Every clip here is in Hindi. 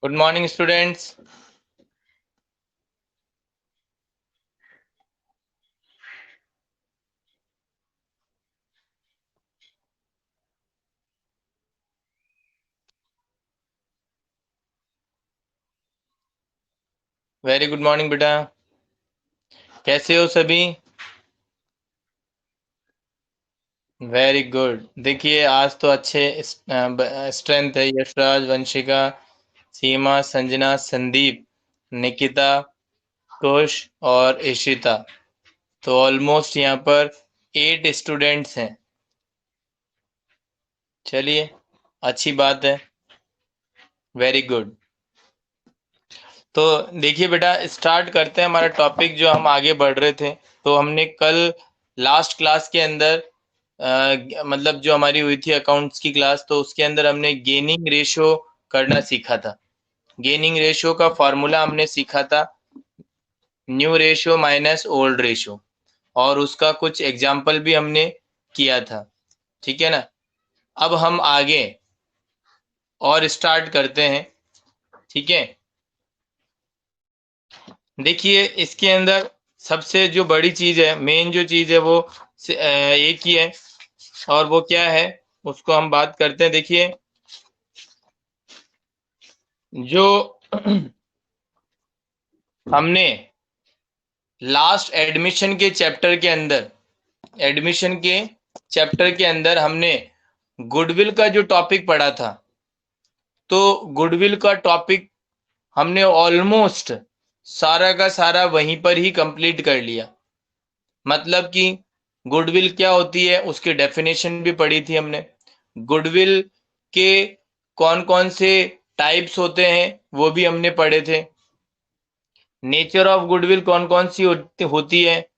Good morning students. Very good morning बेटा। कैसे हो सभी? Very good. देखिए आज तो अच्छे स्ट्रेंथ है। यशराज, वंशिका, सीमा, संजना, संदीप, निकिता, कुश और इशिता। तो ऑलमोस्ट यहाँ पर 8 स्टूडेंट्स हैं। चलिए, अच्छी बात है। Very good. तो देखिए बेटा, स्टार्ट करते हैं हमारा टॉपिक जो हम आगे बढ़ रहे थे। तो हमने कल लास्ट क्लास के अंदर मतलब जो हमारी हुई थी अकाउंट्स की क्लास, तो उसके अंदर हमने गेनिंग रेशियो करना सीखा था। गेनिंग रेशियो का फॉर्मूला हमने सीखा था, new ratio minus old ratio, और उसका कुछ एग्जाम्पल भी हमने किया था। ठीक है ना? अब हम आगे और स्टार्ट करते हैं। ठीक है, देखिए इसके अंदर सबसे जो बड़ी चीज है, मेन जो चीज है वो एक ही है, और वो क्या है उसको हम बात करते हैं। देखिए जो हमने लास्ट एडमिशन के चैप्टर के अंदर हमने गुडविल का जो टॉपिक पढ़ा था, तो गुडविल का टॉपिक हमने ऑलमोस्ट सारा का सारा वहीं पर ही कंप्लीट कर लिया। मतलब कि गुडविल क्या होती है उसकी डेफिनेशन भी पढ़ी थी हमने। गुडविल के कौन कौन से टाइप्स होते हैं वो भी हमने पढ़े थे। नेचर ऑफ गुडविल कौन कौन सी होती है,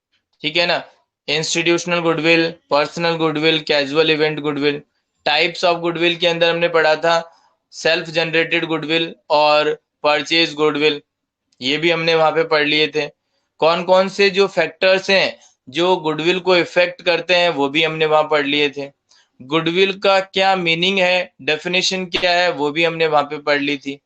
ठीक है ना? Institutional goodwill, personal goodwill, casual event goodwill. Types of goodwill के अंदर हमने पढ़ा था सेल्फ जनरेटेड गुडविल और परचेज गुडविल, ये भी हमने वहां पे पढ़ लिए थे। कौन कौन से जो फैक्टर्स हैं जो गुडविल को इफेक्ट करते हैं वो भी हमने वहां पढ़ लिए थे। गुडविल का क्या मीनिंग है, डेफिनेशन क्या है, वो भी हमने वहां पे पढ़ ली थी।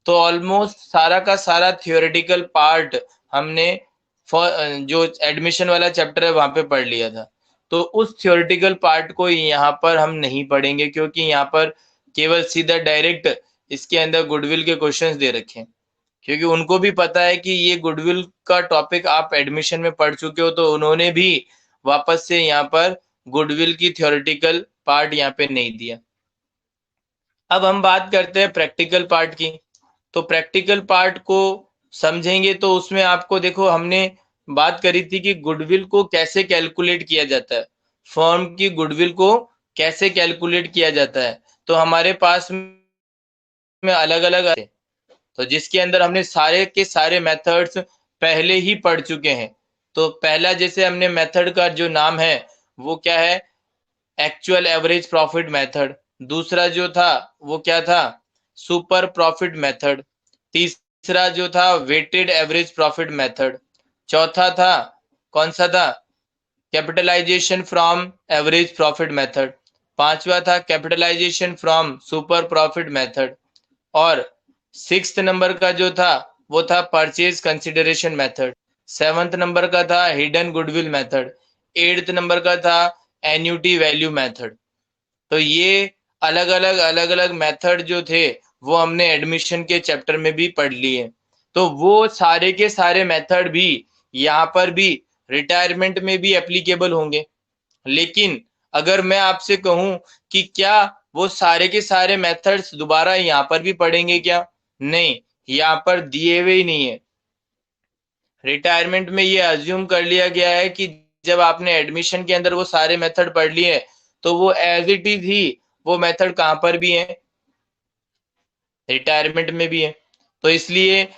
तो ऑलमोस्ट सारा का सारा थियोरेटिकल पार्ट हमने जो एडमिशन वाला चैप्टर है वहां पे पढ़ लिया था। तो उस थियोरेटिकल पार्ट को यहाँ पर हम नहीं पढ़ेंगे, क्योंकि यहाँ पर केवल सीधा डायरेक्ट इसके अंदर गुडविल के क्वेश्चंस दे रखे हैं। क्योंकि उनको भी पता है कि ये गुडविल का टॉपिक आप एडमिशन में पढ़ चुके हो, तो उन्होंने भी वापस से यहाँ पर गुडविल की थियोरेटिकल पार्ट यहाँ पे नहीं दिया। अब हम बात करते हैं प्रैक्टिकल पार्ट की। तो प्रैक्टिकल पार्ट को समझेंगे तो उसमें आपको देखो, हमने बात करी थी कि गुडविल को कैसे कैलकुलेट किया जाता है, फर्म की गुडविल को कैसे कैलकुलेट किया जाता है। तो हमारे पास में अलग अलग, तो जिसके अंदर हमने सारे के सारे मेथड्स पहले ही पढ़ चुके हैं। तो पहला जैसे हमने मेथड का जो नाम है वो क्या है, एक्चुअल एवरेज प्रॉफिट मेथड। दूसरा जो था वो क्या था, सुपर प्रॉफिट मेथड। तीसरा जो था वेटेड एवरेज प्रॉफिट मेथड। चौथा था, कौन सा था, capitalisation from average profit method. पांचवा था capitalisation from super profit method. और सिक्स्थ नंबर का जो था वो था purchase consideration method. Seventh number का था hidden goodwill method. Eighth number का था एन्यूटी वैल्यू मेथड। तो ये अलग अलग मेथड जो थे वो हमने एडमिशन के चैप्टर में भी पढ़ लिए। तो वो सारे के सारे मेथड भी यहाँ पर भी रिटायरमेंट में भी एप्लीकेबल होंगे। लेकिन अगर मैं आपसे कहूं कि क्या वो सारे के सारे मेथड्स दोबारा यहाँ पर भी पढ़ेंगे क्या? नहीं, यहाँ पर दिए हुए ही नहीं है। रिटायरमेंट में ये अज्यूम कर लिया गया है कि जब आपने एडमिशन के अंदर वो सारे मेथड पढ़ लिए तो वो एज इट इज ही वो मेथड कहां पर भी है, रिटायरमेंट में भी है। तो इसलिए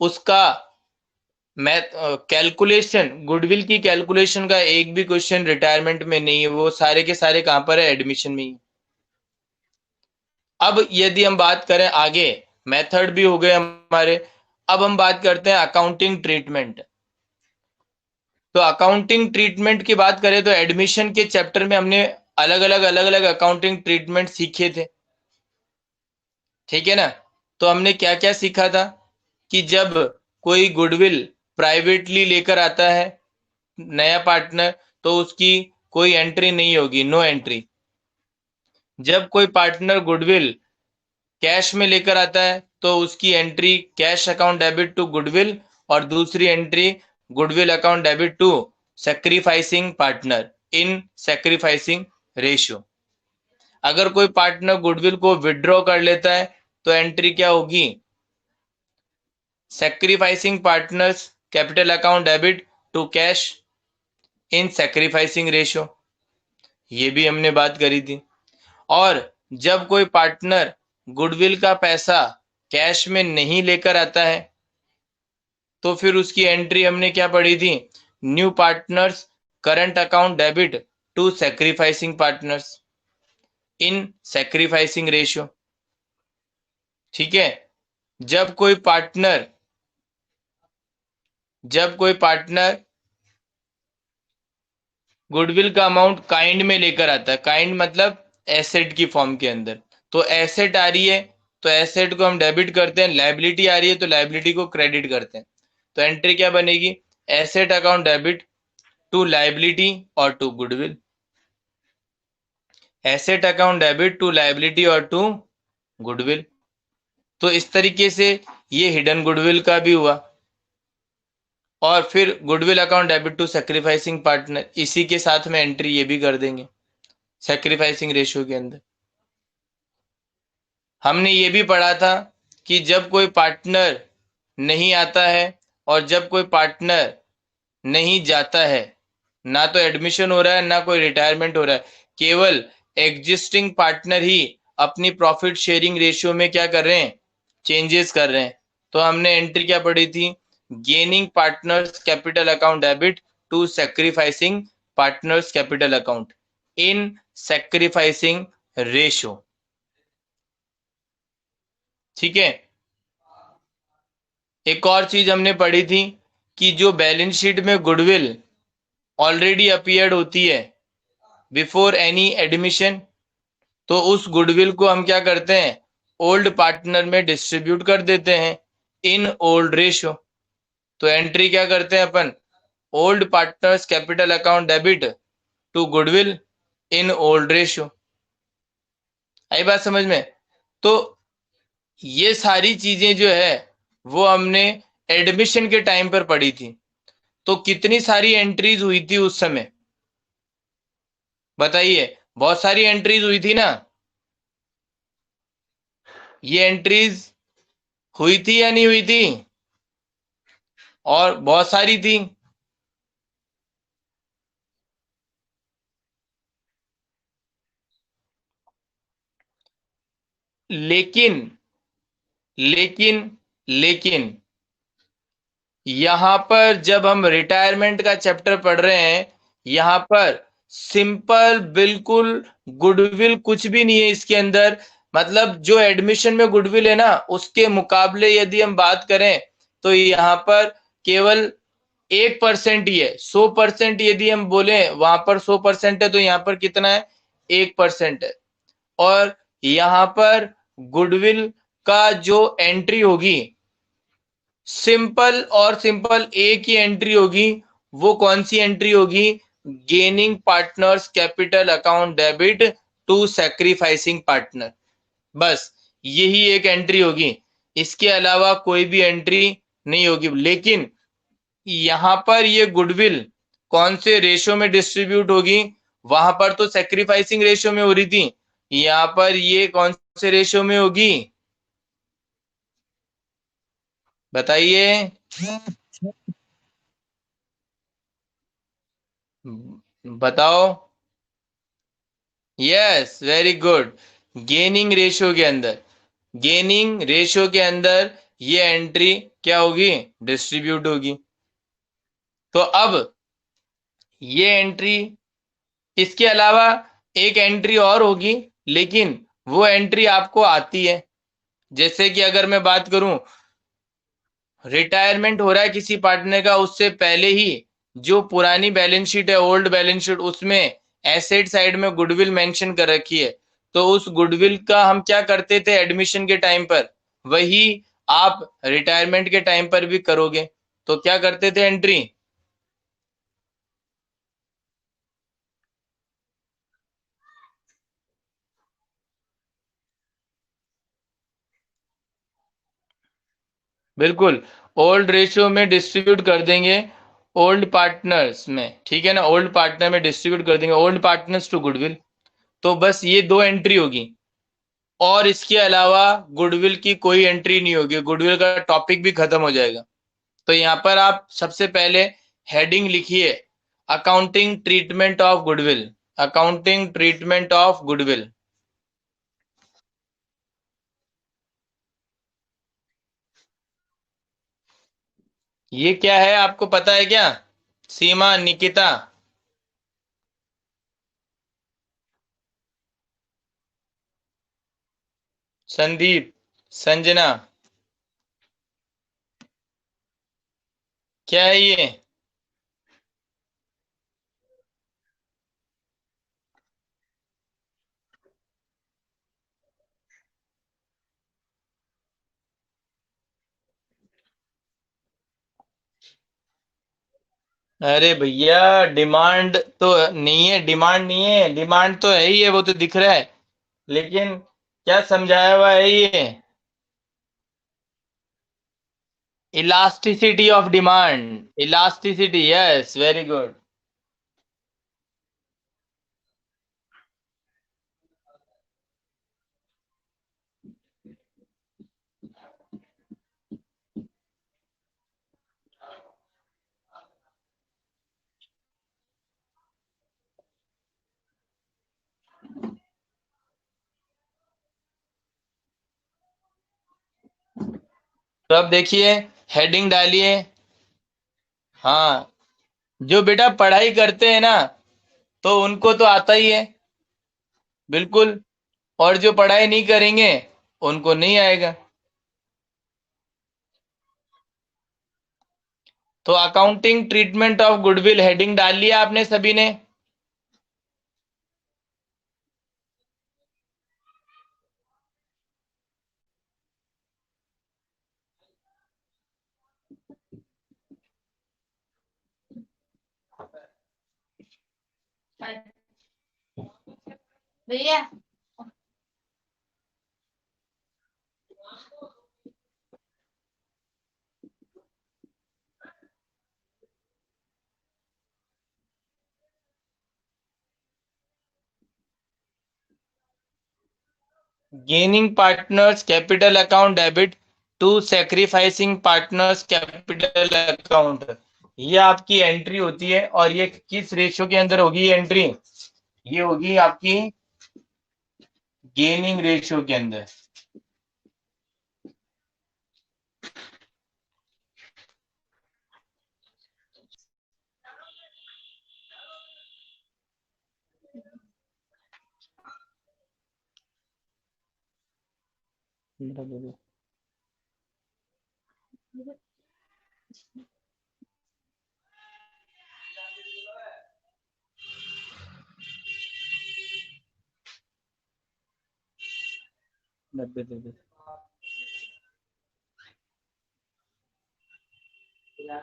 उसका मैथ कैलकुलेशन, गुडविल की कैलकुलेशन का एक भी क्वेश्चन रिटायरमेंट में नहीं है, वो सारे के सारे कहां पर है, एडमिशन में ही। अब यदि हम बात करें आगे, मेथड भी हो गए हमारे। अब हम बात करते हैं अकाउंटिंग ट्रीटमेंट। तो अकाउंटिंग ट्रीटमेंट की बात करें तो एडमिशन के चैप्टर में हमने अलग अलग अकाउंटिंग ट्रीटमेंट सीखे थे, ठीक है ना? तो हमने क्या क्या सीखा था कि जब कोई गुडविल प्राइवेटली लेकर आता है नया पार्टनर, तो उसकी कोई एंट्री नहीं होगी, नो एंट्री। जब कोई पार्टनर गुडविल कैश में लेकर आता है तो उसकी entry cash account debit to goodwill, और दूसरी entry goodwill account debit to sacrificing partner in sacrificing ratio. अगर कोई पार्टनर गुडविल को विड्रॉ कर लेता है तो एंट्री क्या होगी, sacrificing partners capital account debit to cash in sacrificing ratio, ये भी हमने बात करी थी। और जब कोई पार्टनर गुडविल का पैसा कैश में नहीं लेकर आता है तो फिर उसकी एंट्री हमने क्या पढ़ी थी, new partners current account debit to sacrificing partners in sacrificing ratio. ठीक है। जब कोई पार्टनर गुडविल का अमाउंट काइंड में लेकर आता है, काइंड मतलब एसेट की फॉर्म के अंदर, तो एसेट आ रही है तो एसेट को हम डेबिट करते हैं, लायबिलिटी आ रही है तो लायबिलिटी को क्रेडिट करते हैं। तो एंट्री क्या बनेगी, asset account debit to liability और to goodwill, asset account debit to liability और टू गुडविल। तो इस तरीके से ये हिडन गुडविल का भी हुआ। और फिर goodwill account debit to sacrificing partner, इसी के साथ में एंट्री ये भी कर देंगे सैक्रिफाइसिंग रेशियो के अंदर। हमने ये भी पढ़ा था कि जब कोई पार्टनर नहीं आता है और जब कोई पार्टनर नहीं जाता है, ना तो एडमिशन हो रहा है ना कोई रिटायरमेंट हो रहा है, केवल एग्जिस्टिंग पार्टनर ही अपनी प्रॉफिट शेयरिंग रेशियो में क्या कर रहे हैं, चेंजेस कर रहे हैं। तो हमने एंट्री क्या पढ़ी थी, gaining partners capital account debit to sacrificing partners capital account in sacrificing ratio. ठीक है। एक और चीज हमने पढ़ी थी कि जो बैलेंस शीट में गुडविल ऑलरेडी अपीयर्ड होती है बिफोर एनी एडमिशन, तो उस गुडविल को हम क्या करते हैं, ओल्ड पार्टनर में डिस्ट्रीब्यूट कर देते हैं इन ओल्ड रेशियो। तो एंट्री क्या करते हैं अपन, old partners capital account debit to goodwill in old ratio. आई बात समझ में। तो ये सारी चीजें जो है वो हमने एडमिशन के टाइम पर पढ़ी थी। तो कितनी सारी एंट्रीज हुई थी उस समय, बताइए, बहुत सारी एंट्रीज हुई थी ना। ये एंट्रीज हुई थी या नहीं हुई थी, और बहुत सारी थी। लेकिन लेकिन लेकिन यहां पर जब हम रिटायरमेंट का चैप्टर पढ़ रहे हैं, यहां पर सिंपल बिल्कुल गुडविल कुछ भी नहीं है इसके अंदर। मतलब जो एडमिशन में गुडविल है ना, उसके मुकाबले यदि हम बात करें तो यहां पर केवल 1% ही है। 100% यदि हम बोले, वहां पर 100% है तो यहाँ पर कितना है, 1% है। और यहां पर गुडविल का जो एंट्री होगी, सिंपल और सिंपल एक ही एंट्री होगी। वो कौन सी एंट्री होगी, gaining partners capital account debit to sacrificing partner, बस यही एक एंट्री होगी, इसके अलावा कोई भी एंट्री नहीं होगी। लेकिन यहां पर ये गुडविल कौन से रेशियो में डिस्ट्रीब्यूट होगी, वहां पर तो सैक्रिफाइसिंग रेशियो में हो रही थी, यहां पर ये कौन से रेशियो में होगी, बताइए, बताओ। Yes, very good, gaining ratio के अंदर, गेनिंग रेशियो के अंदर ये एंट्री क्या होगी, डिस्ट्रीब्यूट होगी। तो अब ये एंट्री, इसके अलावा एक एंट्री और होगी, लेकिन वो एंट्री आपको आती है। जैसे कि अगर मैं बात करूं, रिटायरमेंट हो रहा है किसी पार्टनर का, उससे पहले ही जो पुरानी बैलेंस शीट है, ओल्ड बैलेंस शीट, उसमें एसेट साइड में गुडविल मेंशन कर रखी है। तो उस गुडविल का हम क्या करते थे एडमिशन के टाइम पर, वही आप रिटायरमेंट के टाइम पर भी करोगे। तो क्या करते थे एंट्री? बिल्कुल, ओल्ड रेशियो में डिस्ट्रीब्यूट कर देंगे ओल्ड पार्टनर्स में, ठीक है ना, ओल्ड पार्टनर में डिस्ट्रीब्यूट कर देंगे ओल्ड पार्टनर्स टू गुडविल। तो बस ये दो एंट्री होगी, और इसके अलावा गुडविल की कोई एंट्री नहीं होगी, गुडविल का टॉपिक भी खत्म हो जाएगा। तो यहां पर आप सबसे पहले हेडिंग लिखिए, accounting treatment of goodwill, accounting treatment of goodwill. ये क्या है आपको पता है क्या? सीमा, निकिता, संदीप, संजना, क्या है ये? अरे भैया, डिमांड तो नहीं है, डिमांड नहीं है, डिमांड तो है ही है, वो तो दिख रहा है। लेकिन क्या समझाया हुआ है ये? Elasticity of demand, elasticity, yes, very good. तो अब देखिए, हेडिंग डालिए। हाँ, जो बेटा पढ़ाई करते हैं ना, तो उनको तो आता ही है, बिल्कुल। और जो पढ़ाई नहीं करेंगे, उनको नहीं आएगा। तो accounting treatment of goodwill heading डाल लिया आपने सभी ने? भैया, gaining partners capital account debit to sacrificing partners capital account, ये आपकी एंट्री होती है। और ये किस रेशियो के अंदर होगी ये एंट्री? ये होगी आपकी गेनिंग रेशियो के अंदर।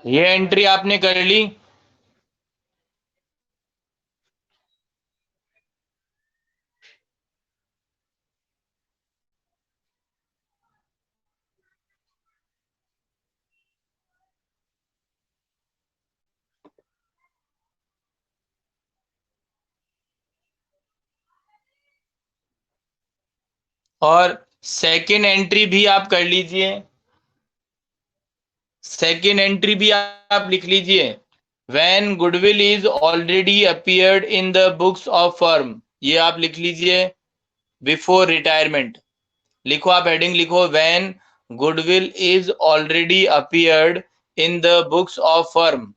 ये एंट्री आपने कर ली। और सेकंड एंट्री भी आप कर लीजिए, सेकंड एंट्री भी आप लिख लीजिए, when goodwill is already appeared in the books of firm, ये आप लिख लीजिए, बिफोर रिटायरमेंट। लिखो, आप हेडिंग लिखो, when goodwill is already appeared in the books of firm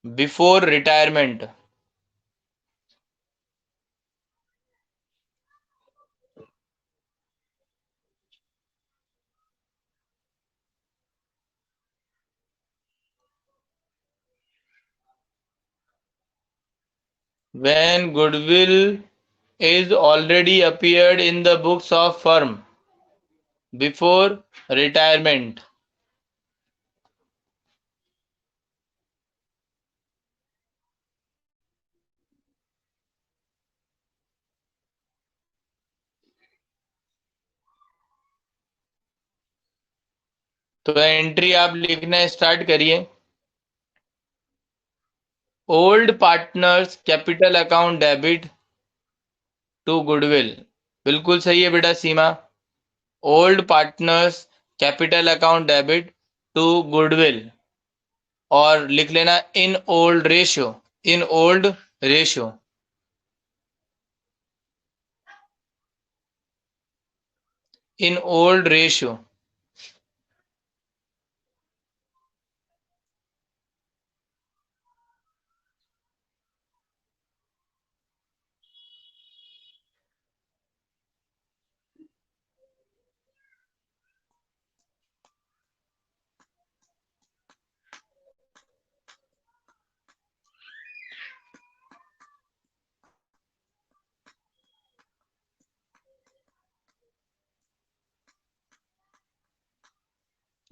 before retirement. When goodwill is already appeared in the books of firm before retirement. तो एंट्री आप लिखना स्टार्ट करिए। Old partners capital account debit to goodwill. बिल्कुल सही है बेटा Seema. Old partners capital account debit to goodwill, और लिख लेना in old ratio, in old ratio. In old ratio.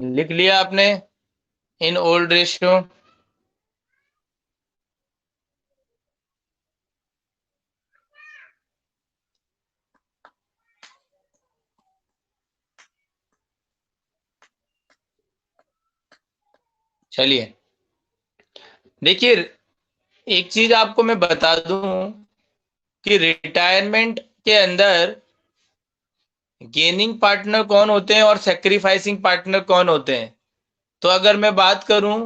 लिख लिया आपने इन ओल्ड रेशियो? चलिए देखिए, एक चीज आपको मैं बता दूं कि रिटायरमेंट के अंदर गेनिंग पार्टनर कौन होते हैं और सेक्रीफाइसिंग पार्टनर कौन होते हैं। तो अगर मैं बात करूं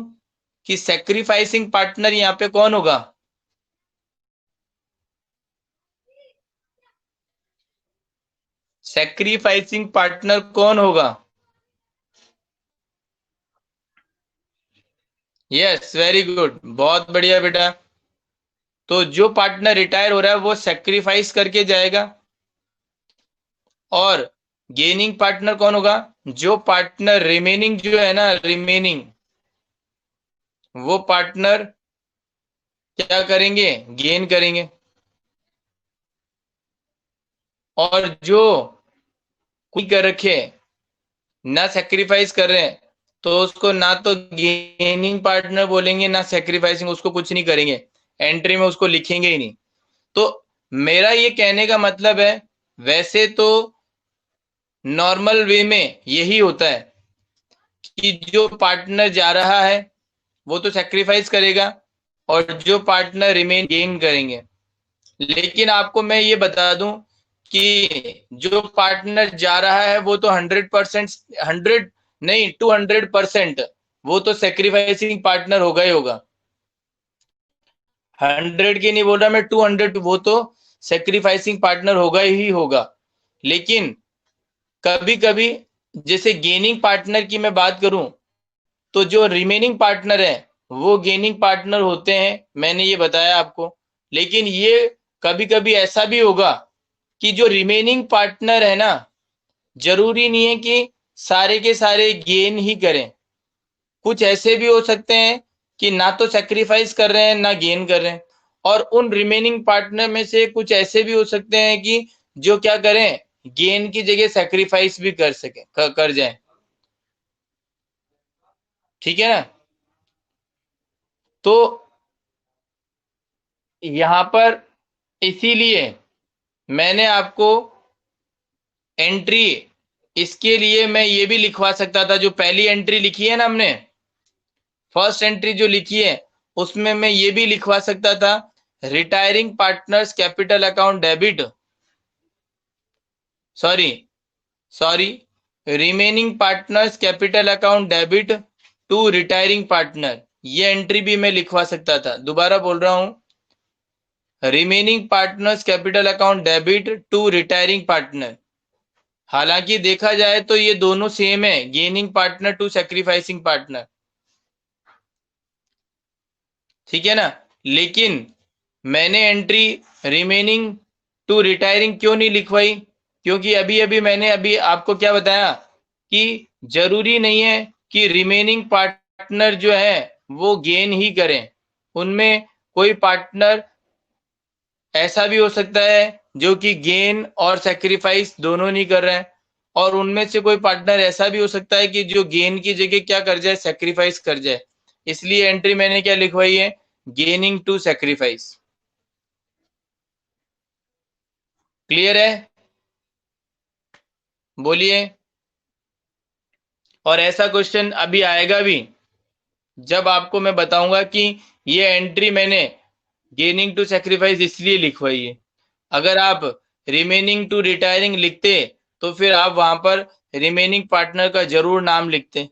कि सेक्रीफाइसिंग पार्टनर यहाँ पे कौन होगा, सेक्रीफाइसिंग पार्टनर कौन होगा? यस, वेरी गुड, बहुत बढ़िया बेटा। तो जो पार्टनर रिटायर हो रहा है वो सेक्रीफाइस करके जाएगा। और गेनिंग पार्टनर कौन होगा? जो पार्टनर रिमेनिंग जो है ना, रिमेनिंग, वो पार्टनर क्या करेंगे? गेन करेंगे। और जो कोई कर रखे, ना सेक्रीफाइस कर रहे हैं, तो उसको ना तो गेनिंग पार्टनर बोलेंगे ना सेक्रीफाइसिंग, उसको कुछ नहीं करेंगे, एंट्री में उसको लिखेंगे ही नहीं। तो मेरा ये कहने का मतलब है, वैसे तो नॉर्मल वे में यही होता है कि जो पार्टनर जा रहा है वो तो सेक्रीफाइस करेगा और जो पार्टनर रिमेन गेन करेंगे। लेकिन आपको मैं ये बता दूं कि जो पार्टनर जा रहा है वो तो 100%, 100 नहीं 200%, वो तो सेक्रीफाइसिंग पार्टनर होगा ही होगा। 100 की नहीं बोल रहा मैं, 200, वो तो सेक्रीफाइसिंग पार्टनर होगा ही होगा। लेकिन कभी कभी जैसे गेनिंग पार्टनर की मैं बात करूं, तो जो रिमेनिंग पार्टनर है वो गेनिंग पार्टनर होते हैं, मैंने ये बताया आपको। लेकिन ये कभी कभी ऐसा भी होगा कि जो रिमेनिंग पार्टनर है ना, जरूरी नहीं है कि सारे के सारे गेन ही करें। कुछ ऐसे भी हो सकते हैं कि ना तो सेक्रीफाइस कर रहे हैं ना गेन कर रहे हैं। और उन रिमेनिंग पार्टनर में से कुछ ऐसे भी हो सकते हैं कि जो क्या करें, गेन की जगह सेक्रीफाइस भी कर सके, कर जाए। ठीक है ना? तो यहां पर इसीलिए मैंने आपको एंट्री, इसके लिए मैं ये भी लिखवा सकता था, जो पहली एंट्री लिखी है ना हमने, फर्स्ट एंट्री जो लिखी है, उसमें मैं ये भी लिखवा सकता था, retiring partners capital account debit, sorry sorry remaining partners capital account debit to retiring partner, ये एंट्री भी मैं लिखवा सकता था। दोबारा बोल रहा हूं, remaining partners capital account debit to retiring partner. हालांकि देखा जाए तो ये दोनों सेम है, gaining partner to sacrificing partner. ठीक है ना? लेकिन मैंने एंट्री रिमेनिंग टू रिटायरिंग क्यों नहीं लिखवाई? क्योंकि अभी अभी मैंने अभी आपको क्या बताया कि जरूरी नहीं है कि रिमेनिंग पार्टनर जो है वो गेन ही करें। उनमें कोई पार्टनर ऐसा भी हो सकता है जो कि गेन और सेक्रीफाइस दोनों नहीं कर रहे हैं, और उनमें से कोई पार्टनर ऐसा भी हो सकता है कि जो गेन की जगह क्या कर जाए, सेक्रीफाइस कर जाए। इसलिए एंट्री मैंने क्या लिखवाई है, गेनिंग टू सेक्रीफाइस। क्लियर है, बोलिए। और ऐसा क्वेश्चन अभी आएगा भी, जब आपको मैं बताऊंगा कि ये एंट्री मैंने गेनिंग टू सेक्रीफाइस इसलिए लिखवाई है। अगर आप रिमेनिंग टू रिटायरिंग लिखते तो फिर आप वहां पर रिमेनिंग पार्टनर का जरूर नाम लिखते।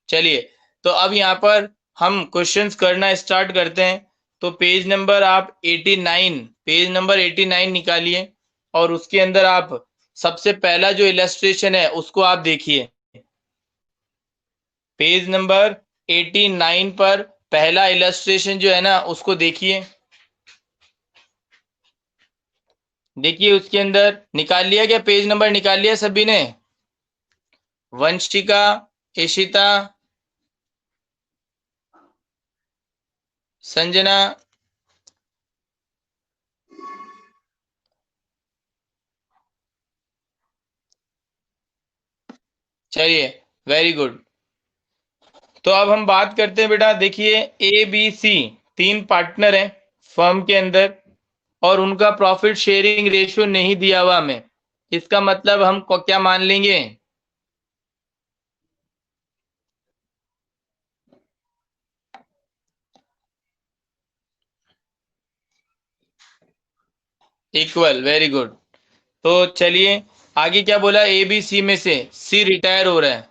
चलिए, तो अब यहाँ पर हम क्वेश्चंस करना स्टार्ट करते हैं। तो पेज नंबर आप 89, पेज नंबर 89 निकालिए, और उसके अंदर आप सबसे पहला जो इलस्ट्रेशन है उसको आप देखिए। पेज नंबर 89 पर पहला इलस्ट्रेशन जो है ना उसको देखिए। देखिए उसके अंदर निकाल लिया क्या, पेज नंबर निकाल लिया सभी ने? वंशिका, इशिता, संजना, चलिए, वेरी गुड। तो अब हम बात करते हैं बेटा, देखिए ए बी सी तीन पार्टनर हैं फर्म के अंदर, और उनका प्रॉफिट शेयरिंग रेशियो नहीं दिया हुआ हमें। इसका मतलब हम क्या मान लेंगे, इक्वल। Very good. तो चलिए आगे क्या बोला, ए बी सी में से सी रिटायर हो रहा है।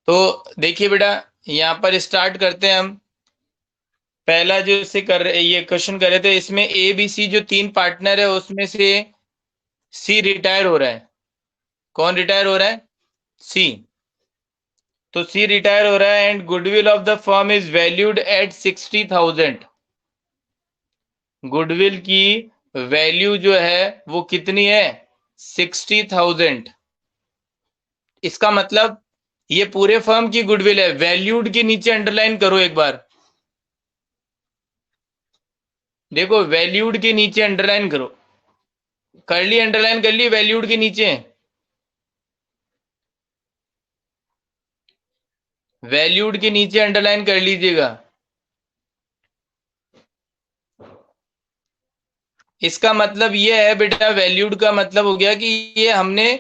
तो देखिए बेटा, यहाँ पर स्टार्ट करते हैं हम। पहला जो इससे कर रहे, ये क्वेश्चन कर रहे थे, इसमें ए बी सी जो तीन पार्टनर है उसमें से सी रिटायर हो रहा है। कौन रिटायर हो रहा है, सी। तो सी रिटायर हो रहा है and goodwill of the firm is valued at 60,000। Goodwill की वैल्यू जो है वो कितनी है, 60,000। इसका मतलब ये पूरे फर्म की गुडविल है। वैल्यूड के नीचे अंडरलाइन करो एक बार, देखो वैल्यूड के नीचे अंडरलाइन करो। कर ली, अंडरलाइन कर ली वैल्यूड के नीचे? वैल्यूड के नीचे अंडरलाइन कर लीजिएगा। इसका मतलब ये है बेटा, वैल्यूड का मतलब हो गया कि ये हमने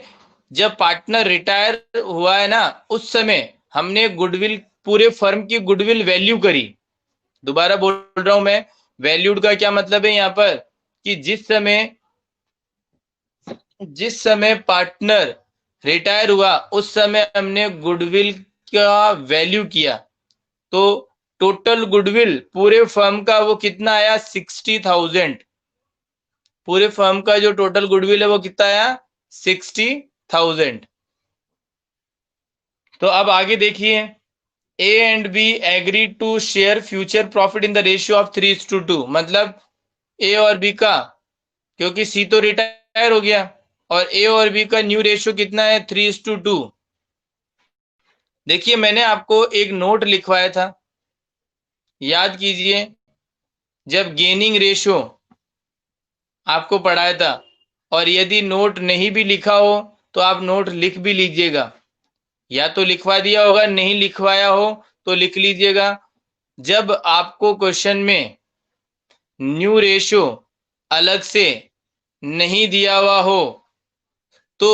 जब पार्टनर रिटायर हुआ है ना उस समय हमने गुडविल, पूरे फर्म की गुडविल वैल्यू करी। दोबारा बोल रहा हूं मैं, वैल्यूड का क्या मतलब है यहाँ पर, कि जिस समय पार्टनर रिटायर हुआ उस समय हमने गुडविल का वैल्यू किया। तो टोटल गुडविल पूरे फर्म का वो कितना आया, 60,000। पूरे फर्म का जो टोटल गुडविल है वो कितना आया, 60,000। तो अब आगे देखिए, A and B agree to share future profit in the ratio of 3:2। मतलब ए और बी का, क्योंकि सी तो रिटायर हो गया, और ए और बी का न्यू रेशियो कितना है, 3:2। देखिए मैंने आपको एक नोट लिखवाया था, याद कीजिए, जब गेनिंग रेशियो आपको पढ़ाया था। और यदि नोट नहीं भी लिखा हो तो आप नोट लिख भी लीजिएगा, या तो लिखवा दिया होगा, नहीं लिखवाया हो तो लिख लीजिएगा। जब आपको क्वेश्चन में न्यू रेशियो अलग से नहीं दिया हुआ हो तो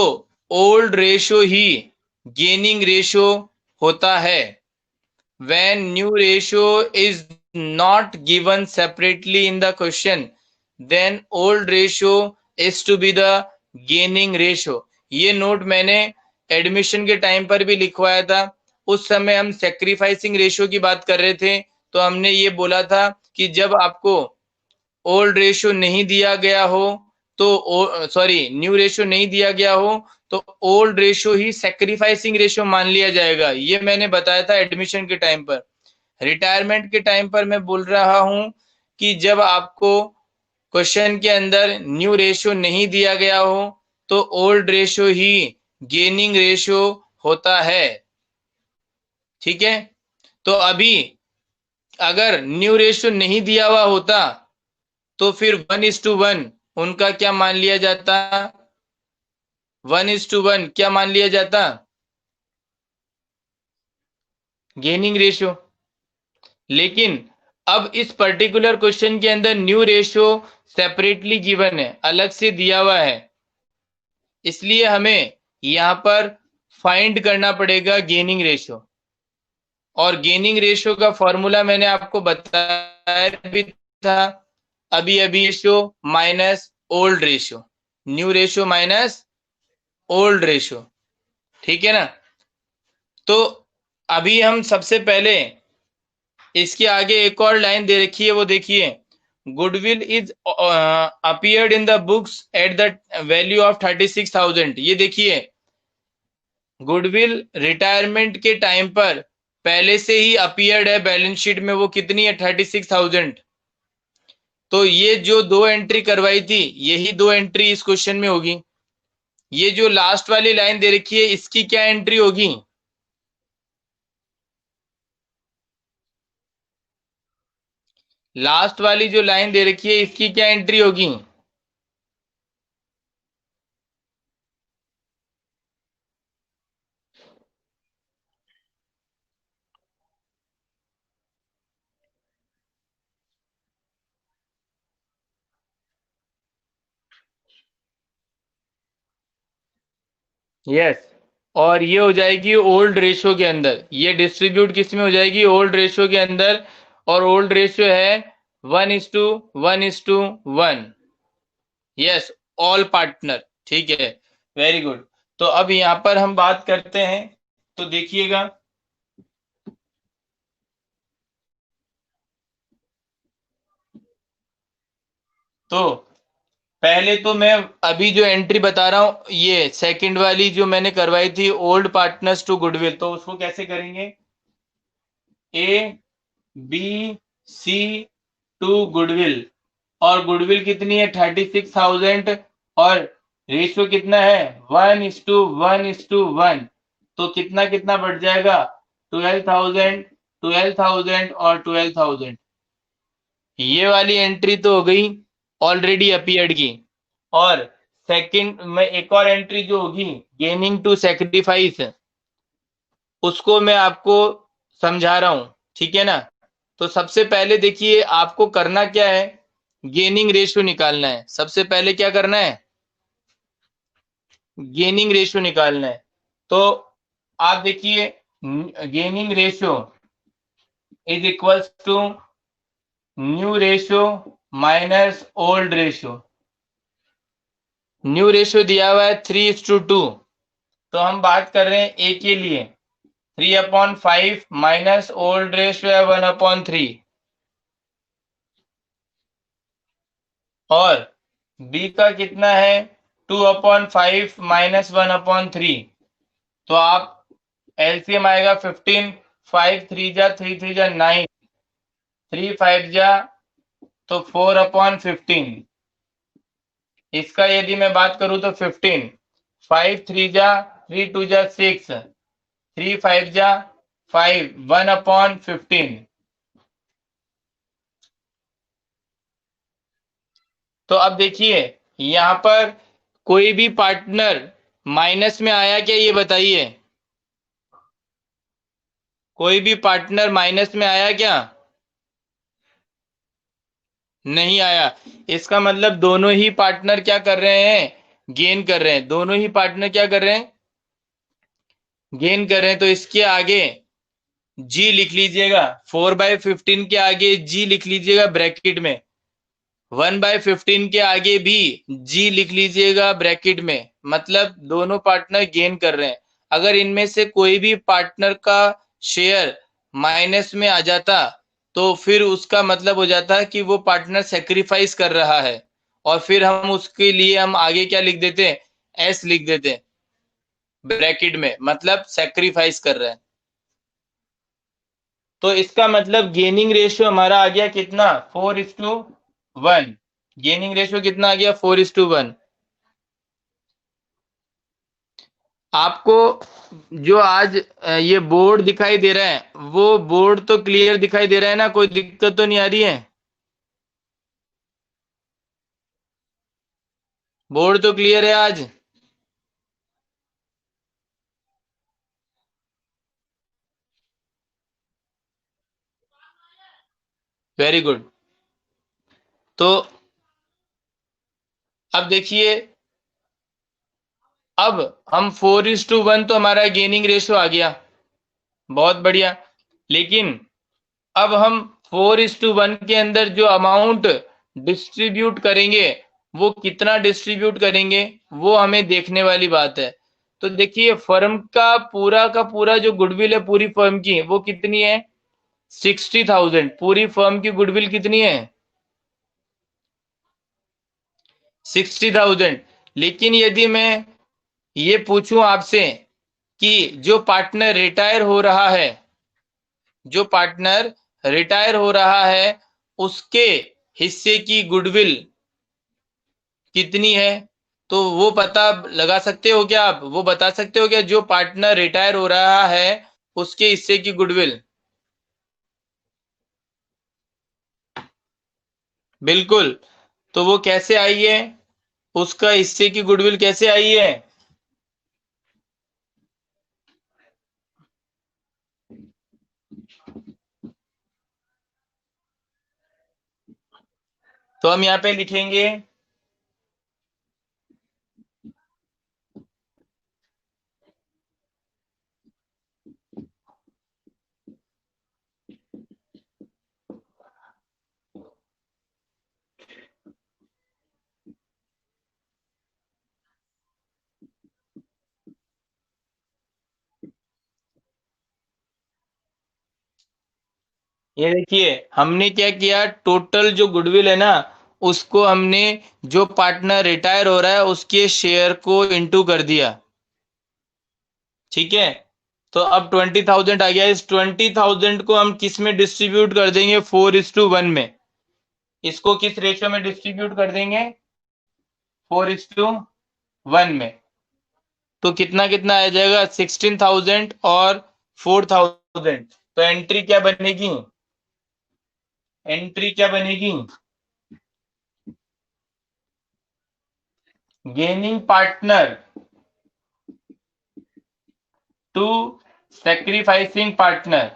ओल्ड रेशियो ही गेनिंग रेशियो होता है। When new ratio is not given separately in the question, then old ratio is to be the gaining ratio। ये नोट मैंने एडमिशन के टाइम पर भी लिखवाया था। उस समय हम सेक्रीफाइसिंग रेशियो की बात कर रहे थे, तो हमने ये बोला था कि जब आपको ओल्ड रेशियो नहीं दिया गया हो तो सॉरी न्यू रेशियो नहीं दिया गया हो तो ओल्ड रेशियो ही सेक्रीफाइसिंग रेशियो मान लिया जाएगा। ये मैंने बताया था एडमिशन के टाइम पर। रिटायरमेंट के टाइम पर मैं बोल रहा हूं कि जब आपको क्वेश्चन के अंदर न्यू रेशियो नहीं दिया गया हो तो ओल्ड रेशियो ही गेनिंग रेशियो होता है। ठीक है, तो अभी अगर न्यू रेशियो नहीं दिया हुआ होता तो फिर 1:1 उनका क्या मान लिया जाता? 1:1 क्या मान लिया जाता? Gaining ratio. लेकिन अब इस पर्टिकुलर क्वेश्चन के अंदर न्यू रेशियो सेपरेटली गिवन है, अलग से दिया हुआ है, इसलिए हमें यहां पर फाइंड करना पड़ेगा गेनिंग रेशियो। और गेनिंग रेशियो का फॉर्मूला मैंने आपको बताया भी था अभी अभी, ratio minus old ratio, new ratio minus old ratio. ठीक है ना? तो अभी हम सबसे पहले इसके आगे एक और लाइन दे रखी है, वो देखिए, goodwill is appeared in the books at the value of 36,000। ये देखिए, गुडविल रिटायरमेंट के टाइम पर पहले से ही अपीयर्ड है बैलेंस शीट में, वो कितनी है? 36,000। तो ये जो दो एंट्री करवाई थी यही दो एंट्री इस क्वेश्चन में होगी। ये जो लास्ट वाली लाइन दे रखी है इसकी क्या एंट्री होगी? लास्ट वाली जो लाइन दे रखी है इसकी क्या एंट्री होगी? यस, और ये हो जाएगी ओल्ड रेशियो के अंदर। ये डिस्ट्रीब्यूट किस में हो जाएगी? ओल्ड रेशियो के अंदर। और ओल्ड रेशियो है 1:1:1। Yes, all partner. ठीक है, वेरी गुड। तो अब यहां पर हम बात करते हैं, तो देखिएगा, तो पहले तो मैं अभी जो एंट्री बता रहा हूं ये सेकंड वाली जो मैंने करवाई थी, ओल्ड पार्टनर्स टू गुडविल, तो उसको कैसे करेंगे? A B C to goodwill, और गुडविल कितनी है? 36,000, और रेशियो कितना है? 1:1:1। तो कितना कितना बढ़ जाएगा? 12,000, 12,000 और 12,000। ये वाली एंट्री तो हो गई ऑलरेडी अपीयर्ड की। और सेकंड में एक और एंट्री जो होगी, गेनिंग टू सेक्रीफाइस, उसको मैं आपको समझा रहा हूं। ठीक है ना? तो सबसे पहले देखिए आपको करना क्या है, गेनिंग रेशियो निकालना है। सबसे पहले क्या करना है? गेनिंग रेशियो निकालना है। तो आप देखिए, gaining ratio is equals to new ratio minus old ratio. New ratio दिया हुआ है 3:2। तो हम बात कर रहे हैं ए के लिए, 3/5 माइनस ओल्ड रेशियो है 1/3। और बी का कितना है? 2/5 माइनस 1/3। तो आप एलसीएम आएगा 15, 5 3 जा 3 3 जा 9, 3 5 जा तो 4/15। इसका यदि मैं बात करूं तो 15, 5 3 जा 3 2 जा 6, 3 5 जा 5, 1/15। तो अब देखिए यहां पर कोई भी पार्टनर माइनस में आया क्या? ये बताइए, कोई भी पार्टनर माइनस में आया क्या? नहीं आया। इसका मतलब दोनों ही पार्टनर क्या कर रहे हैं? गेन कर रहे हैं। दोनों ही पार्टनर क्या कर रहे हैं? गेन कर रहे हैं। तो इसके आगे जी लिख लीजिएगा, 4/15 के आगे जी लिख लीजिएगा ब्रैकेट में, 1/15 के आगे भी जी लिख लीजिएगा ब्रैकेट में। मतलब दोनों पार्टनर गेन कर रहे हैं। अगर इनमें से कोई भी पार्टनर का शेयर माइनस में आ जाता तो फिर उसका मतलब हो जाता है कि वो पार्टनर सेक्रीफाइस कर रहा है, और फिर हम उसके लिए हम आगे क्या लिख देते हैं, एस लिख देते हैं ब्रैकेट में, मतलब सेक्रीफाइस कर रहे हैं। तो इसका मतलब गेनिंग रेशियो हमारा आ गया कितना, 4:1। गेनिंग रेशियो कितना आ गया, 4:1। आपको जो आज ये बोर्ड दिखाई दे रहा है, वो बोर्ड तो क्लियर दिखाई दे रहा है ना, कोई दिक्कत तो नहीं आ रही है? बोर्ड तो क्लियर है आज? Very good. तो अब देखिए, अब हम 4:1 तो हमारा गेनिंग रेशियो आ गया, बहुत बढ़िया। लेकिन अब हम 4:1 के अंदर जो अमाउंट डिस्ट्रीब्यूट करेंगे, वो कितना डिस्ट्रीब्यूट करेंगे, वो हमें देखने वाली बात है। तो देखिए, फर्म का पूरा जो गुडविल है पूरी फर्म की, वो कितनी है, 60,000। पूरी फर्म की गुडविल कितनी है, 60,000। लेकिन यदि मैं ये पूछूं आपसे कि जो पार्टनर रिटायर हो रहा है, जो पार्टनर रिटायर हो रहा है, उसके हिस्से की गुडविल कितनी है, तो वो पता लगा सकते हो क्या आप, वो बता सकते हो क्या, जो पार्टनर रिटायर हो रहा है उसके हिस्से की गुडविल? बिल्कुल। तो वो कैसे आई है, उसका हिस्से की गुडविल कैसे आई है? तो हम यहाँ पे लिखेंगे, ये देखिए हमने क्या किया, टोटल जो गुडविल है ना, उसको हमने जो पार्टनर रिटायर हो रहा है उसके शेयर को इनटू कर दिया, ठीक है। तो अब 20,000 आ गया, इस 20,000 को हम किस में डिस्ट्रीब्यूट कर देंगे, 4:1 में। इसको किस रेशियो में डिस्ट्रीब्यूट कर देंगे, 4:1 में। तो कितना कितना आ जाएगा, 16,000 और 4,000। तो एंट्री क्या बनेगी, एंट्री क्या बनेगी, gaining partner to sacrificing partner.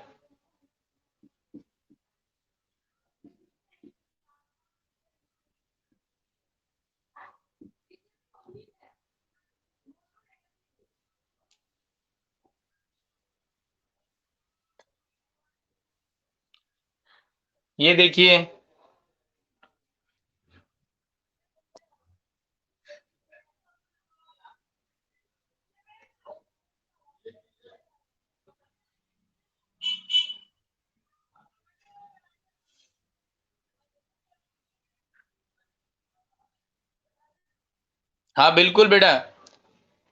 ये देखिए, हाँ बिल्कुल बेटा,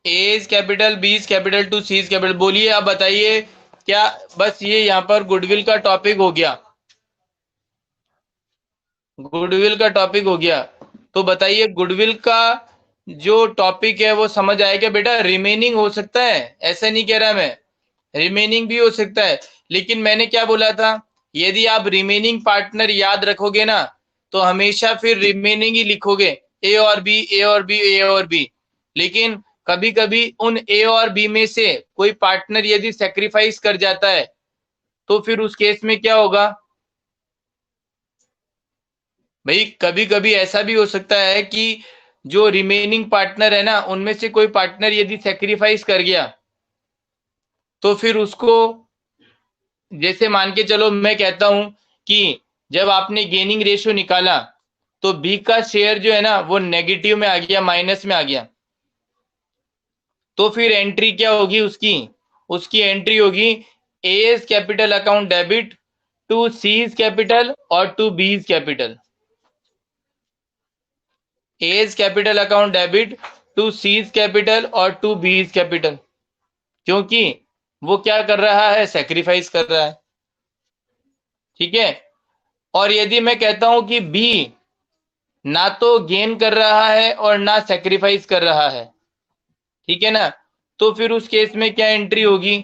A is capital, B is capital to C is capital. बोलिए, आप बताइए क्या, बस ये यहाँ पर गुडविल का टॉपिक हो गया, गुडविल का टॉपिक हो गया। तो बताइए, गुडविल का जो टॉपिक है वो समझ आया क्या बेटा? रिमेनिंग हो सकता है, ऐसा नहीं कह रहा मैं, रिमेनिंग भी हो सकता है। लेकिन मैंने क्या बोला था, यदि आप रिमेनिंग पार्टनर याद रखोगे ना, तो हमेशा फिर रिमेनिंग ही लिखोगे, ए और बी, ए और बी, ए और बी। लेकिन कभी कभी उन ए और बी में से कोई पार्टनर यदि सेक्रीफाइस कर जाता है, तो फिर उस केस में क्या होगा भाई? कभी कभी ऐसा भी हो सकता है कि जो रिमेनिंग पार्टनर है ना, उनमें से कोई पार्टनर यदि सेक्रीफाइस कर गया, तो फिर उसको, जैसे मान के चलो मैं कहता हूं कि जब आपने गेनिंग रेशियो निकाला, तो बी का शेयर जो है ना वो नेगेटिव में आ गया, माइनस में आ गया। तो फिर एंट्री क्या होगी उसकी, उसकी एंट्री होगी, A capital account debit to C capital और to B capital. A's capital account debit to C's capital और टू बीज कैपिटल, क्योंकि वो क्या कर रहा है, सेक्रीफाइस कर रहा है। ठीक है। और यदि मैं कहता हूं कि बी ना तो गेन कर रहा है और ना सेक्रीफाइस कर रहा है, ठीक है ना, तो फिर उस केस में क्या एंट्री होगी,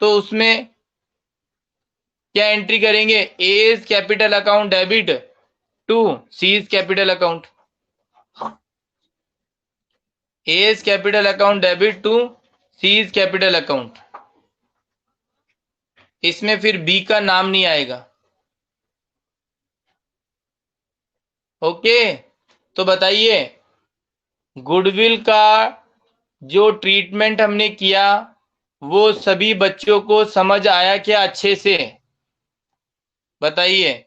तो उसमें क्या एंट्री करेंगे, A's capital account debit to C's capital account, A's capital account debit to C's capital account. इसमें फिर बी का नाम नहीं आएगा। ओके। तो बताइए, गुडविल का जो ट्रीटमेंट हमने किया वो सभी बच्चों को समझ आया क्या अच्छे से, बताइए।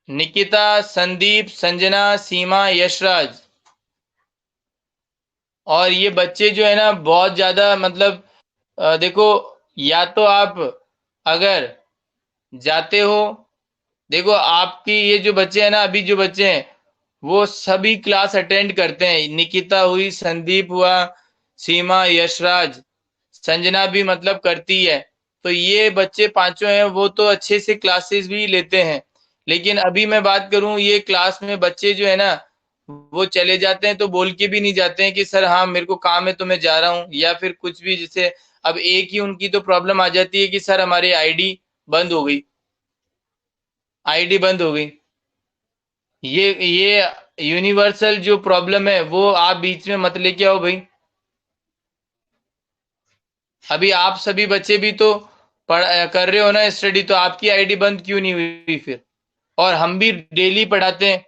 निकिता, संदीप, संजना, सीमा, यशराज। और ये बच्चे जो है ना बहुत ज्यादा मतलब देखो, या तो आप अगर जाते हो, देखो आपकी ये जो बच्चे हैं ना, अभी जो बच्चे हैं वो सभी क्लास अटेंड करते हैं। निकिता हुई, संदीप हुआ, सीमा, यशराज, संजना भी मतलब करती है। तो ये बच्चे पांचों हैं वो तो अच्छे से क्लासेस भी लेते हैं। लेकिन अभी मैं बात करूं, ये क्लास में बच्चे जो है ना वो चले जाते हैं तो बोल के भी नहीं जाते हैं कि सर हाँ मेरे को काम है तो मैं जा रहा हूँ, या फिर कुछ भी। जैसे अब एक ही उनकी तो प्रॉब्लम आ जाती है कि सर हमारी आईडी बंद हो गई, आईडी बंद हो गई। ये यूनिवर्सल जो प्रॉब्लम है वो आप बीच में मत लेके आओ भाई। अभी आप सभी बच्चे भी तो पढ़ कर रहे हो ना स्टडी, तो आपकी आईडी बंद क्यों नहीं हुई फिर। और हम भी डेली पढ़ाते हैं,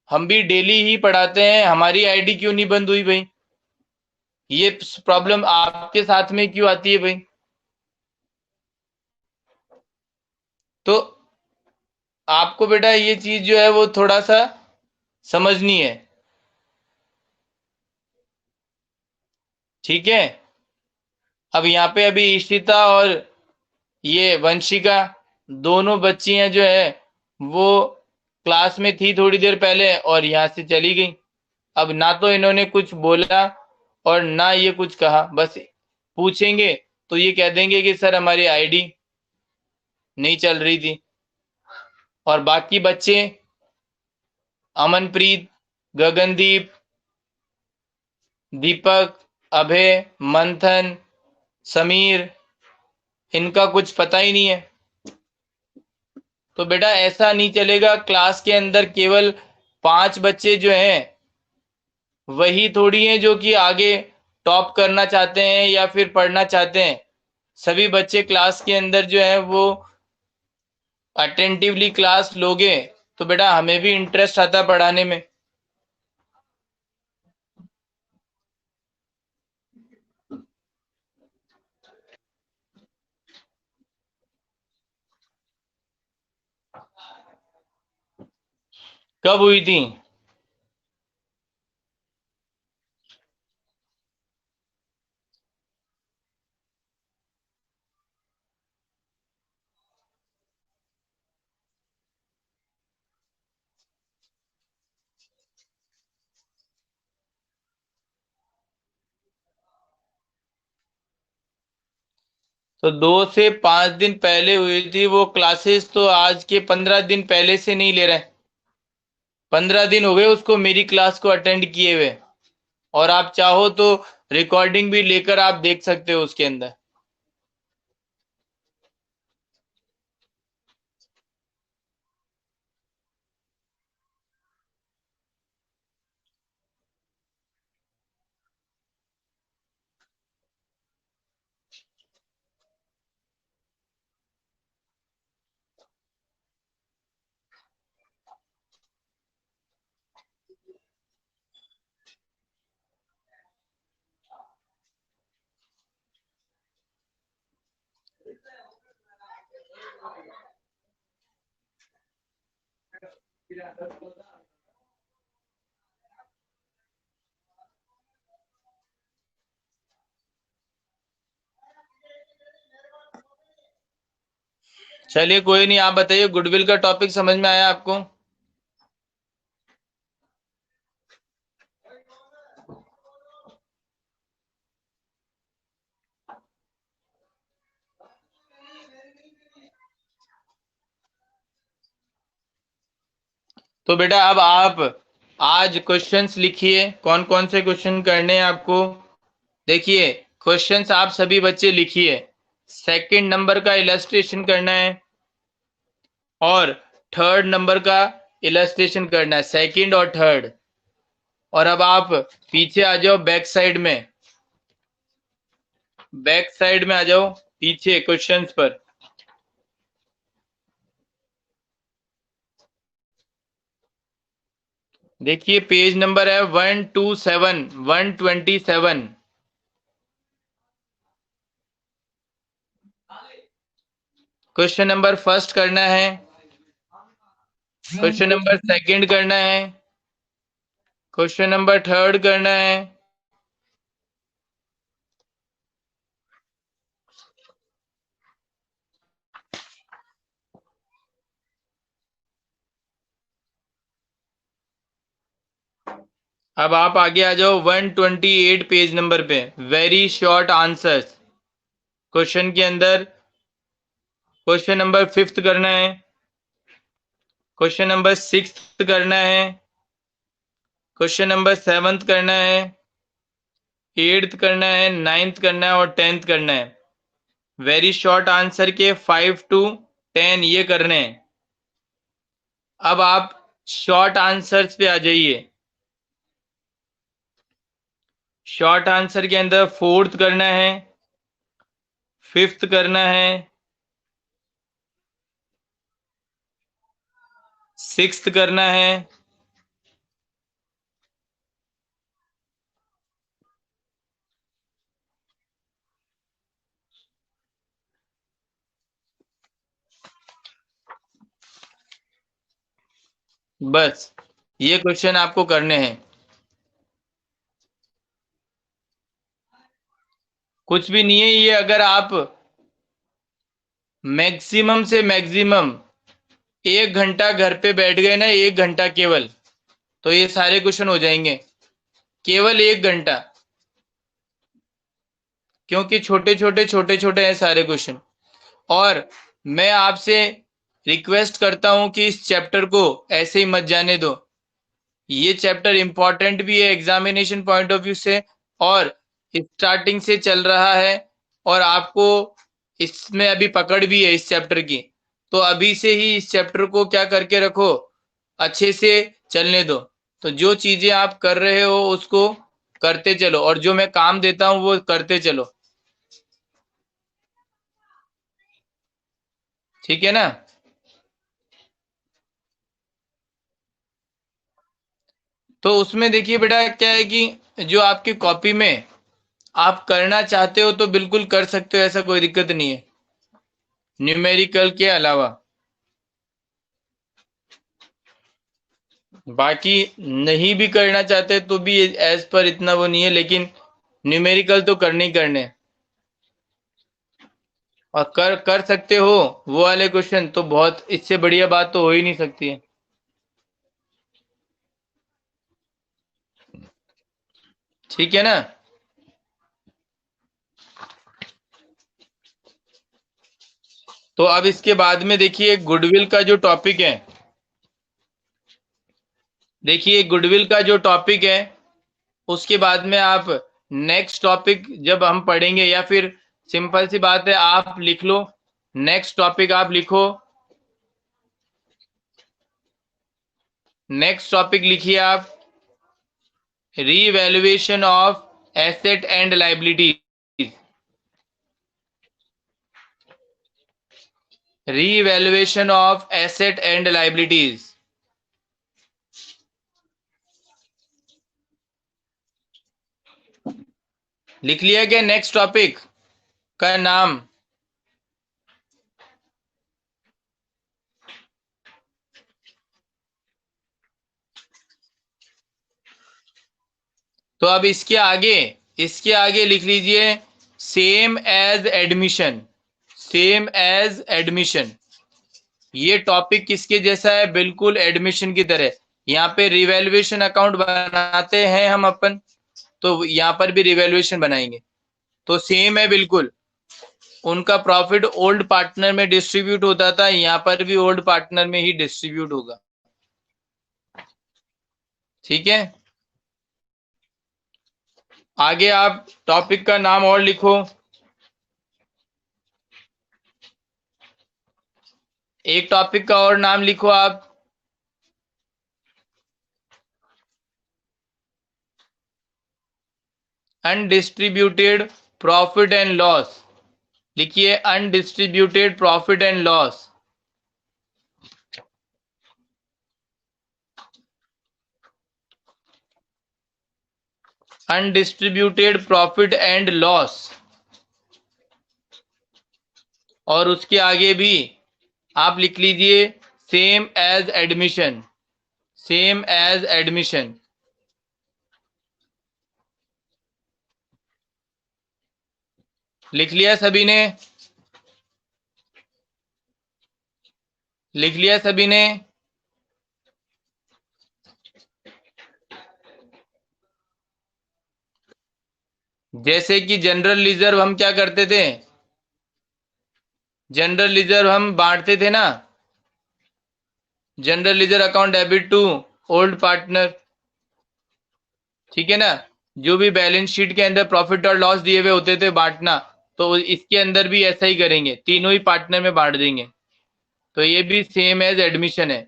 हम भी डेली ही पढ़ाते हैं, हमारी आईडी क्यों नहीं बंद हुई भाई। ये प्रॉब्लम आपके साथ में क्यों आती है भाई। तो आपको बेटा ये चीज जो है वो थोड़ा सा समझनी है। ठीक है। अब यहाँ पे अभी ईशिता और ये वंशिका दोनों बच्चियां जो है वो क्लास में थी थोड़ी देर पहले और यहाँ से चली गई। अब ना तो इन्होंने कुछ बोला और ना ये कुछ कहा, बस पूछेंगे तो ये कह देंगे कि सर हमारी आईडी नहीं चल रही थी। और बाकी बच्चे अमनप्रीत, गगनदीप, दीपक, अभय, मंथन, समीर, इनका कुछ पता ही नहीं है। तो बेटा ऐसा नहीं चलेगा, क्लास के अंदर केवल 5 बच्चे जो हैं वही थोड़ी हैं जो कि आगे टॉप करना चाहते हैं या फिर पढ़ना चाहते हैं। सभी बच्चे क्लास के अंदर जो है वो अटेंटिवली क्लास लोगे तो बेटा हमें भी इंटरेस्ट आता है पढ़ाने में। कब हुई थी। तो 2 से 5 दिन पहले हुई थी वो क्लासेस, तो आज के 15 दिन पहले से नहीं ले रहे। 15 दिन हो गए उसको मेरी क्लास को अटेंड किए हुए। और आप चाहो तो रिकॉर्डिंग भी लेकर आप देख सकते हो उसके अंदर। चलिए कोई नहीं, आप बताइए गुडविल का टॉपिक समझ में आया आपको। तो बेटा अब आप आज क्वेश्चंस लिखिए, कौन कौन से क्वेश्चन करने हैं आपको। देखिए क्वेश्चंस आप सभी बच्चे लिखिए। सेकंड नंबर का इलस्ट्रेशन करना है और थर्ड नंबर का इलस्ट्रेशन करना है, सेकंड और थर्ड। और अब आप पीछे आ जाओ, बैक साइड में, बैक साइड में आ जाओ पीछे क्वेश्चंस पर। देखिए पेज नंबर है 127, 127। क्वेश्चन नंबर फर्स्ट करना है, क्वेश्चन नंबर सेकंड करना है, क्वेश्चन नंबर थर्ड करना है। अब आप आगे आ जाओ 128 पेज नंबर पे, वेरी शॉर्ट आंसर्स। क्वेश्चन के अंदर क्वेश्चन नंबर फिफ्थ करना है, क्वेश्चन नंबर सिक्स्थ करना है, क्वेश्चन नंबर सेवंथ करना है, एट्थ करना है, नाइन्थ करना है और 10th करना है। वेरी शॉर्ट आंसर के 5 to 10 ये करने हैं। अब आप शॉर्ट आंसर्स पे आ जाइए। शॉर्ट आंसर के अंदर फोर्थ करना है, फिफ्थ करना है, सिक्स्थ करना है, बस ये क्वेश्चन आपको करने हैं। कुछ भी नहीं है ये, अगर आप मैक्सिमम से मैक्सिमम 1 घंटा घर पे बैठ गए ना, 1 घंटा केवल, तो ये सारे क्वेश्चन हो जाएंगे। केवल 1 घंटा, क्योंकि छोटे छोटे हैं सारे क्वेश्चन। और मैं आपसे रिक्वेस्ट करता हूं कि इस चैप्टर को ऐसे ही मत जाने दो। ये चैप्टर इंपॉर्टेंट भी है एग्जामिनेशन पॉइंट ऑफ व्यू से, और स्टार्टिंग से चल रहा है, और आपको इसमें अभी पकड़ भी है इस चैप्टर की। तो अभी से ही इस चैप्टर को क्या करके रखो, अच्छे से चलने दो। तो जो चीजें आप कर रहे हो उसको करते चलो, और जो मैं काम देता हूं वो करते चलो, ठीक है ना। तो उसमें देखिए बेटा क्या है कि जो आपकी कॉपी में आप करना चाहते हो तो बिल्कुल कर सकते हो, ऐसा कोई दिक्कत नहीं है, न्यूमेरिकल के अलावा। बाकी नहीं भी करना चाहते तो भी एज पर इतना वो नहीं है, लेकिन न्यूमेरिकल तो करने ही करने हैं। और कर सकते हो वो वाले क्वेश्चन, तो बहुत इससे बढ़िया बात तो हो ही नहीं सकती है, ठीक है ना। तो अब इसके बाद में देखिए गुडविल का जो टॉपिक है, देखिए गुडविल का जो टॉपिक है उसके बाद में आप नेक्स्ट टॉपिक जब हम पढ़ेंगे, या फिर सिंपल सी बात है आप लिख लो, नेक्स्ट टॉपिक आप लिखो, नेक्स्ट टॉपिक लिखिए आप, revaluation of asset and liabilities, revaluation of asset and liabilities. लिख लिया क्या नेक्स्ट टॉपिक का नाम। तो अब इसके आगे लिख लीजिए same as admission, same as admission. ये टॉपिक किसके जैसा है, बिल्कुल एडमिशन की तरह। यहाँ पे रिवैल्यूएशन अकाउंट बनाते हैं हम अपन, तो यहाँ पर भी रिवैल्यूएशन बनाएंगे, तो सेम है बिल्कुल। उनका प्रॉफिट ओल्ड पार्टनर में डिस्ट्रीब्यूट होता था, यहाँ पर भी ओल्ड पार्टनर में ही डिस्ट्रीब्यूट होगा। ठीक है, आगे आप टॉपिक का नाम और लिखो। एक टॉपिक का और नाम लिखो आप। Undistributed profit and loss. लिखिए undistributed profit and loss. Undistributed profit and loss. और उसके आगे भी आप लिख लीजिए same as admission. Same as admission. लिख लिया सभी ने? लिख लिया सभी ने? जैसे कि जनरल रिजर्व हम क्या करते थे, जनरल रिजर्व हम बांटते थे ना, general reserve account debit to old partner, ठीक है ना। जो भी बैलेंस शीट के अंदर प्रॉफिट और लॉस दिए हुए होते थे बांटना, तो इसके अंदर भी ऐसा ही करेंगे, तीनों ही पार्टनर में बांट देंगे। तो ये भी सेम एज एडमिशन है,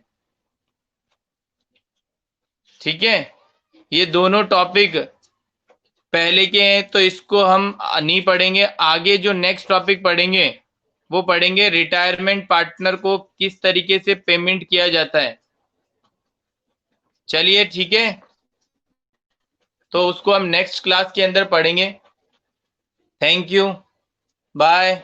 ठीक है। ये दोनों टॉपिक पहले के हैं तो इसको हम नहीं पढ़ेंगे। आगे जो नेक्स्ट टॉपिक पढ़ेंगे वो पढ़ेंगे रिटायरमेंट पार्टनर को किस तरीके से पेमेंट किया जाता है। चलिए ठीक है, तो उसको हम नेक्स्ट क्लास के अंदर पढ़ेंगे। Thank you, bye.